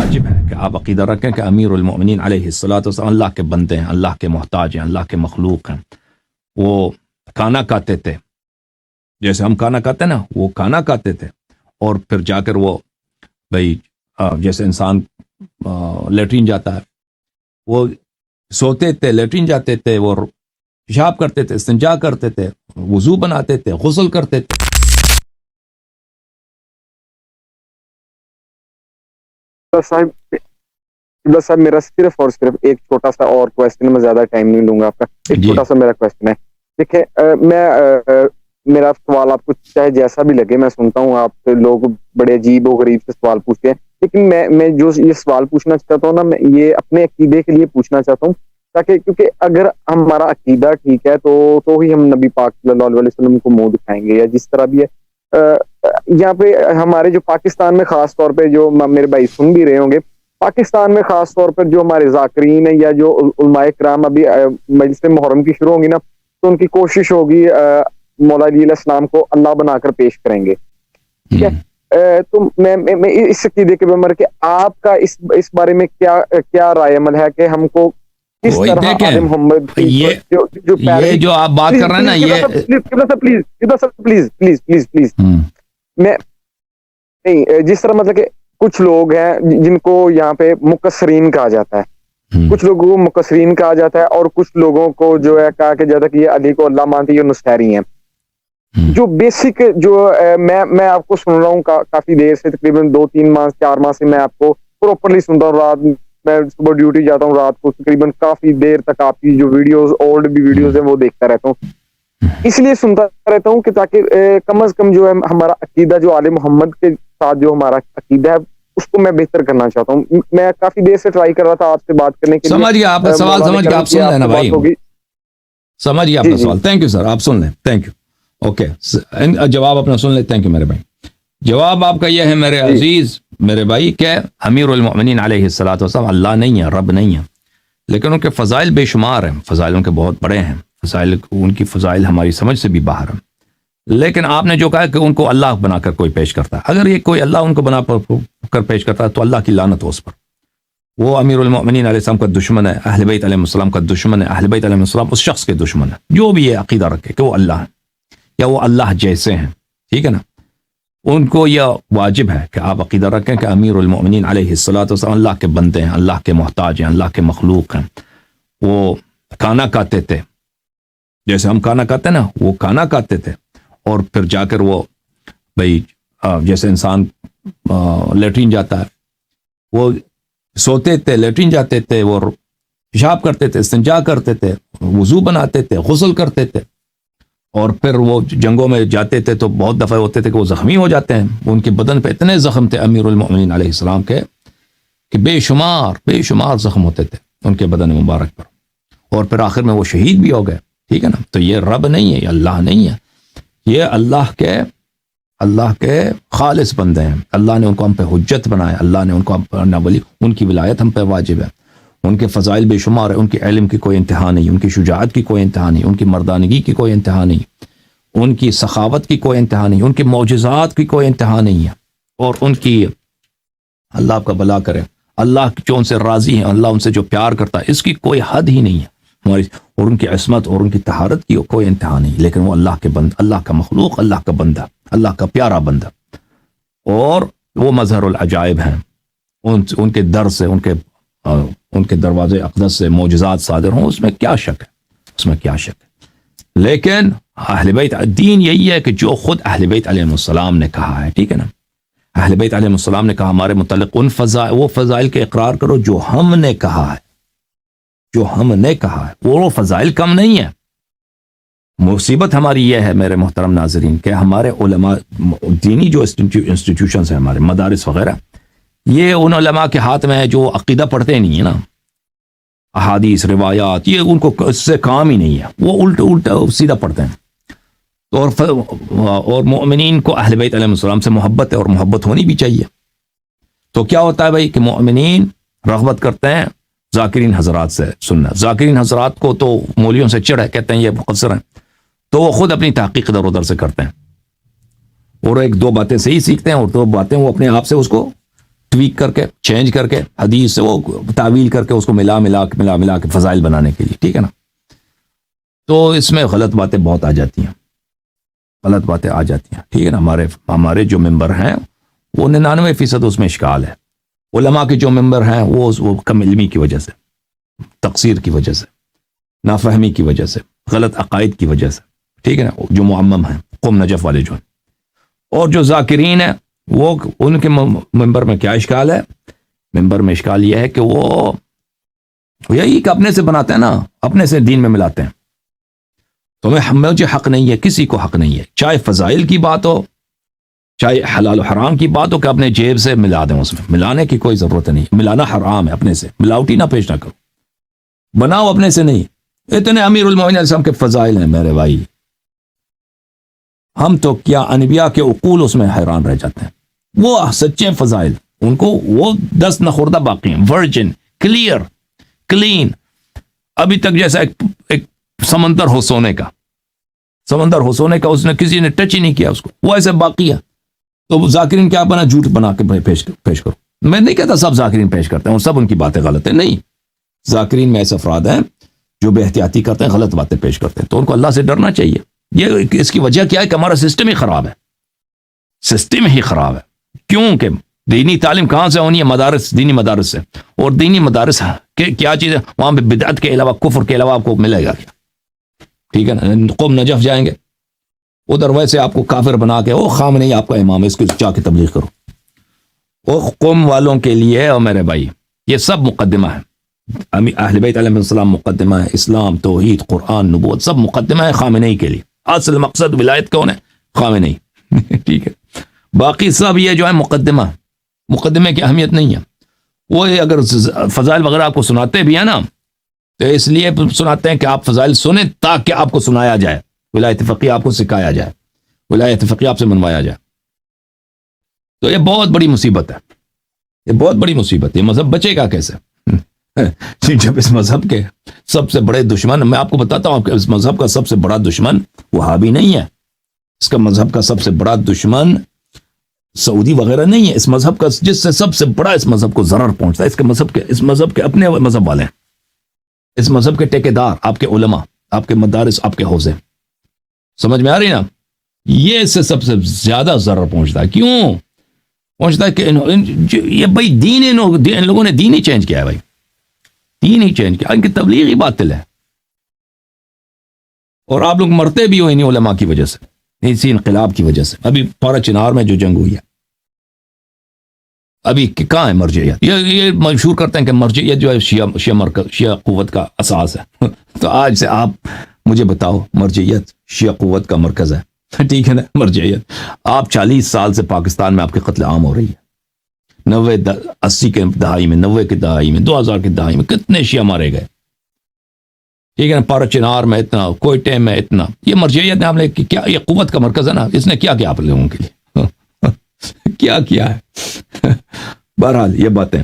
واجب ہے کہ آپ عقیدہ رکھیں کہ امیر المؤمنین علیہ الصلوۃ والسلام اللہ کے بندے ہیں، اللہ کے محتاج ہیں، اللہ کے مخلوق ہیں. وہ کھانا کھاتے تھے جیسے ہم کھانا کھاتے ہیں نا، وہ کھانا کھاتے تھے اور پھر جا کر وہ بھائی جیسے انسان لیٹرین جاتا ہے، وہ سوتے تھے، لیٹرین جاتے تھے، وہ پیشاب کرتے تھے، استنجا کرتے تھے، وضو بناتے تھے، غسل کرتے تھے. صاحب میرا صرف اور صرف ایک چھوٹا سا اور کویسچن، میں زیادہ ٹائم نہیں لوں گا آپ کا. ایک جی چھوٹا سا میرا کویسچن ہے. دیکھیں میرا سوال آپ کو چاہے جیسا بھی لگے، میں سنتا ہوں آپ لوگ بڑے عجیب و غریب سے سوال پوچھتے ہیں، لیکن میں جو یہ سوال پوچھنا چاہتا ہوں نا، میں یہ اپنے عقیدے کے لیے پوچھنا چاہتا ہوں، تاکہ کیونکہ اگر ہمارا عقیدہ ٹھیک ہے تو ہی ہم نبی پاک صلی اللہ علیہ وسلم کو منہ دکھائیں گے، یا جس طرح بھی ہے. یہاں پہ ہمارے جو پاکستان میں خاص طور پہ جو میرے بھائی سن بھی رہے ہوں گے، پاکستان میں خاص طور پر جو ہمارے ذاکرین ہیں یا جو علماء کرام ابھی مجلس محرم کی شروع ہوں گی نا، تو ان کی کوشش ہوگی مولا علی علیہ السلام کو اللہ بنا کر پیش کریں گے. ٹھیک ہے، تو میں اس عقیدے کے بارے کہ آپ کا اس بارے میں کیا رائے عمل ہے کہ ہم کو کس طرح آل محمد یہ جو آپ بات کر رہے ہیں نا، یہ پلیز پلیز پلیز پلیز میں نہیں، جس طرح مطلب کہ کچھ لوگ ہیں جن کو یہاں پہ مقصرین کہا جاتا ہے، کچھ لوگوں کو مقصرین کہا جاتا ہے، اور کچھ لوگوں کو جو ہے کہا کہ جاتا ہے کہ یہ علی کو اللہ مانتے ہیں، یہ نصیری ہیں. جو بیسک جو میں آپ کو سن رہا ہوں کافی دیر سے، تقریباً 2-3 ماہ 4 ماہ سے میں آپ کو پراپرلی سنتا ہوں. رات میں صبح ڈیوٹی جاتا ہوں، رات کو تقریباً کافی دیر تک آپ کی جو ویڈیوز، اولڈ بھی ویڈیوز ہیں، وہ دیکھتا رہتا ہوں. اس لیے سنتا رہتا ہوں کہ تاکہ کم از کم جو ہے ہمارا عقیدہ جو آل محمد کے ساتھ جو ہمارا عقیدہ ہے اس کو میں بہتر کرنا چاہتا ہوں. میں کافی دیر سے ٹرائی کر رہا تھا آپ سے بات کرنے کے لیے. سمجھ گیا آپ سوال، سمجھ گیا آپ سن لینا بھائی، سمجھ گیا آپ کا سوال. تھینک یو سر، آپ سن لیں. Thank you. اوکے، جواب اپنا سن لیں. تھینک یو میرے بھائی. جواب آپ کا یہ ہے میرے عزیز میرے بھائی کہ امیر المؤمنین علیہ الصلوۃ والسلام اللہ نہیں ہے، رب نہیں ہے، لیکن ان کے فضائل بے شمار ہیں، فضائل ان کے بہت بڑے ہیں، فضائل ان کی فضائل ہماری سمجھ سے بھی باہر ہیں. لیکن آپ نے جو کہا کہ ان کو اللہ بنا کر کوئی پیش کرتا ہے، اگر یہ کوئی اللہ ان کو بنا کر پیش کرتا ہے تو اللہ کی لعنت ہو اس پر. وہ امیر المؤمنین علیہ السلام کا دشمن ہے، اہل بیت علیہ السلام کا دشمن ہے، اہل بیت علیہ السلام اس شخص کے دشمن ہے جو بھی یہ عقیدہ رکھے کہ وہ اللہ ہے یا وہ اللہ جیسے ہیں. ٹھیک ہے نا، ان کو یہ واجب ہے کہ آپ عقیدہ رکھیں کہ امیر المؤمنین علیہ الصلوۃ والسلام اللہ کے بندے ہیں، اللہ کے محتاج ہیں، اللہ کے مخلوق ہیں. وہ کھانا کھاتے تھے جیسے ہم کھانا کھاتے ہیں نا، وہ کھانا کھاتے تھے اور پھر جا کر وہ بھائی جیسے انسان لیٹرین جاتا ہے، وہ سوتے تھے، لیٹرین جاتے تھے، وہ پیشاب کرتے تھے، استنجا کرتے تھے، وضو بناتے تھے، غسل کرتے تھے، اور پھر وہ جنگوں میں جاتے تھے تو بہت دفعہ ہوتے تھے کہ وہ زخمی ہو جاتے ہیں. ان کے بدن پہ اتنے زخم تھے امیر المؤمنین علیہ السلام کے کہ بے شمار زخم ہوتے تھے ان کے بدن مبارک پر، اور پھر آخر میں وہ شہید بھی ہو گئے. ٹھیک ہے نا، تو یہ رب نہیں ہے، یہ اللہ نہیں ہے، یہ اللہ کے خالص بندے ہیں. اللہ نے ان کو ہم پہ حجت بنایا، اللہ نے ان کو اپنا ولی، ان کی ولایت ہم پہ واجب ہے. ان کے فضائل بے شمار ہیں، ان کے علم کی کوئی انتہا نہیں، ان کی شجاعت کی کوئی انتہا نہیں، ان کی مردانگی کی کوئی انتہا نہیں، ان کی سخاوت کی کوئی انتہا نہیں، ان کے معجزات کی کوئی انتہا نہیں ہے. اور ان کی اللہ آپ کا بھلا کرے، اللہ جو ان سے راضی ہیں، اللہ ان سے جو پیار کرتا ہے، اس کی کوئی حد ہی نہیں ہے ہماری. اور ان کی عصمت اور ان کی طہارت کی کوئی انتہا نہیں. لیکن وہ اللہ کے بند، اللہ کا مخلوق، اللہ کا بندہ، اللہ کا پیارا بندہ، اور وہ مظہر العجائب ہیں. ان کے در سے، ان کے دروازے اقدس سے معجزات صادر ہوں، اس میں کیا شک ہے، اس میں کیا شک ہے. لیکن اہل بیت دین یہی ہے کہ جو خود اہل بیت علیہ السلام نے کہا ہے. ٹھیک ہے نا، اہل بیت علیہ السلام نے کہا ہمارے متعلق ان وہ فضائل کے اقرار کرو جو ہم نے کہا ہے، جو ہم نے کہا ہے. وہ فضائل کم نہیں ہے. مصیبت ہماری یہ ہے میرے محترم ناظرین کہ ہمارے علماء دینی جو انسٹیٹیوشنز ہیں، ہمارے مدارس وغیرہ، یہ ان علماء کے ہاتھ میں ہے جو عقیدہ پڑھتے نہیں ہیں نا، احادیث روایات، یہ ان کو اس سے کام ہی نہیں ہے، وہ الٹا سیدھا پڑھتے ہیں. اور مومنین کو اہل بیت علیہ السلام سے محبت ہے، اور محبت ہونی بھی چاہیے. تو کیا ہوتا ہے بھائی کہ مومنین رغبت کرتے ہیں ذاکرین حضرات سے سننا. ذاکرین حضرات کو تو مولویوں سے چڑھ ہے، کہتے ہیں یہ مقصر ہیں، تو وہ خود اپنی تحقیق ادھر ادھر سے کرتے ہیں، اور 1-2 باتیں صحیح سیکھتے ہیں، اور 2 باتیں وہ اپنے آپ سے اس کو ٹویک کر کے چینج کر کے حدیث سے وہ تعویل کر کے اس کو ملا کے فضائل بنانے کے لیے، ٹھیک ہے نا. تو اس میں غلط باتیں بہت آ جاتی ہیں، ٹھیک ہے نا. ہمارے جو ممبر ہیں وہ 99% اس میں اشکال ہے. علماء کے جو ممبر ہیں وہ کم علمی کی وجہ سے، تقصیر کی وجہ سے، نافہمی کی وجہ سے، غلط عقائد کی وجہ سے، ٹھیک ہے نا، جو معمم ہیں قوم نجف والے جو ہیں. اور جو ذاکرین ہیں وہ ان کے ممبر میں کیا اشکال ہے؟ ممبر میں اشکال یہ ہے کہ وہ یہی کہ اپنے سے بناتے ہیں نا، اپنے سے دین میں ملاتے ہیں. مجھے حق نہیں ہے، کسی کو حق نہیں ہے، چاہے فضائل کی بات ہو، چاہے حلال و حرام کی بات ہو، کہ اپنے جیب سے ملا دیں. اس میں ملانے کی کوئی ضرورت نہیں، ملانا حرام ہے. اپنے سے ملاوٹی نہ پیش نہ کرو، بناؤ اپنے سے نہیں. اتنے امیر المومنین علیہ السلام کے فضائل ہیں میرے بھائی، ہم تو کیا انبیاء کے عقول اس میں حیران رہ جاتے ہیں. وہ سچے فضائل، ان کو وہ 10 نہ خوردہ باقی ہیں، ورجن، کلیئر، کلین. ابھی تک جیسا ایک سمندر ہو سونے کا، اس نے کسی نے ٹچ ہی نہیں کیا اس کو، وہ ایسے باقی ہے. تو ذاکرین کیا بنا؟ جھوٹ بنا کے پیش کرو. میں نہیں کہتا سب ذاکرین پیش کرتے ہیں اور سب ان کی باتیں غلط ہیں، نہیں. ذاکرین میں ایسے افراد ہیں جو بے احتیاطی کرتے ہیں، غلط باتیں پیش کرتے ہیں. تو ان کو اللہ سے ڈرنا چاہیے. یہ اس کی وجہ کیا ہے کہ ہمارا سسٹم ہی خراب ہے. کیوں کہ دینی تعلیم کہاں سے ہونی ہے؟ دینی مدارس سے. اور دینی مدارس کیا چیز ہے؟ وہاں پہ بدعت کے علاوہ، کفر کے علاوہ آپ کو ملے گا کیا؟ ٹھیک ہے نا. قوم نجف جائیں گے ادھر، ویسے آپ کو کافر بنا کے وہ خام نہیں آپ کا امام ہے، اس کی جا کے تبلیغ کرو. وہ قوم والوں کے لیے. اور میرے بھائی یہ سب مقدمہ ہے. اہل بیت علیہ السلام مقدمہ ہے، اسلام، توحید، قرآن، نبوت سب مقدمہ ہے خامنئی کے لیے. اصل مقصد ولایت کون ہے؟ خامنئی. ٹھیک ہے. باقی سب یہ جو ہے مقدمے کی اہمیت نہیں ہے. وہ اگر فضائل وغیرہ آپ کو سناتے بھی ہیں نا، تو اس لیے سناتے ہیں کہ آپ فضائل سنیں تاکہ آپ کو سنایا جائے، ولایت فقیہ آپ کو سکھایا جائے، ولایت فقیہ آپ سے منوایا جائے. تو یہ بہت بڑی مصیبت ہے، یہ مذہب بچے گا کیسے؟ جب اس مذہب کے سب سے بڑے دشمن، میں آپ کو بتاتا ہوں کہ اس مذہب کا سب سے بڑا دشمن وہابی نہیں ہے. اس کا مذہب کا سب سے بڑا دشمن سعودی وغیرہ نہیں ہے. اس مذہب کا جس سے سب سے بڑا اس مذہب کو ضرر پہنچتا ہے، اس مذہب کے اپنے مذہب والے ہیں، اس مذہب کے ٹھیکیدار، آپ کے علماء، آپ کے مدارس، آپ کے حوزے. سمجھ میں آ رہی نا؟ یہ اس سے سب سے زیادہ ضرر پہنچتا ہے. کیوں پہنچتا ہے؟ کہ یہ بھائی ان لوگوں نے دین ہی چینج کیا ہے. بھائی دین ہی چینج کیا، ان کی تبلیغ ہی باطل ہے. اور آپ لوگ مرتے بھی ہو انہی علماء کی وجہ سے، اسی انقلاب کی وجہ سے. ابھی پورا چنار میں جو جنگ ہوئی ہے، ابھی کہاں ہے مرجعیت؟ یہ مشہور کرتے ہیں کہ مرجعیت جو ہے شیعہ قوت کا اساس ہے. تو آج سے آپ مجھے بتاؤ، مرجعیت شیعہ قوت کا مرکز ہے، ٹھیک ہے نا؟ مرجعیت. آپ 40 سال سے پاکستان میں آپ کے قتل عام ہو رہی ہے. 80 کے دہائی میں، 90 کے دہائی میں، 2000 کے دہائی میں کتنے شیعہ مارے گئے، ٹھیک ہے نا؟ پارا چنار میں اتنا، کوئٹے میں اتنا. یہ مرجعیت نے ہم نے کیا، یہ قوت کا مرکز ہے نا، اس نے کیا کیا آپ لوگوں کے لیے؟ کیا ہے؟ بہرحال یہ باتیں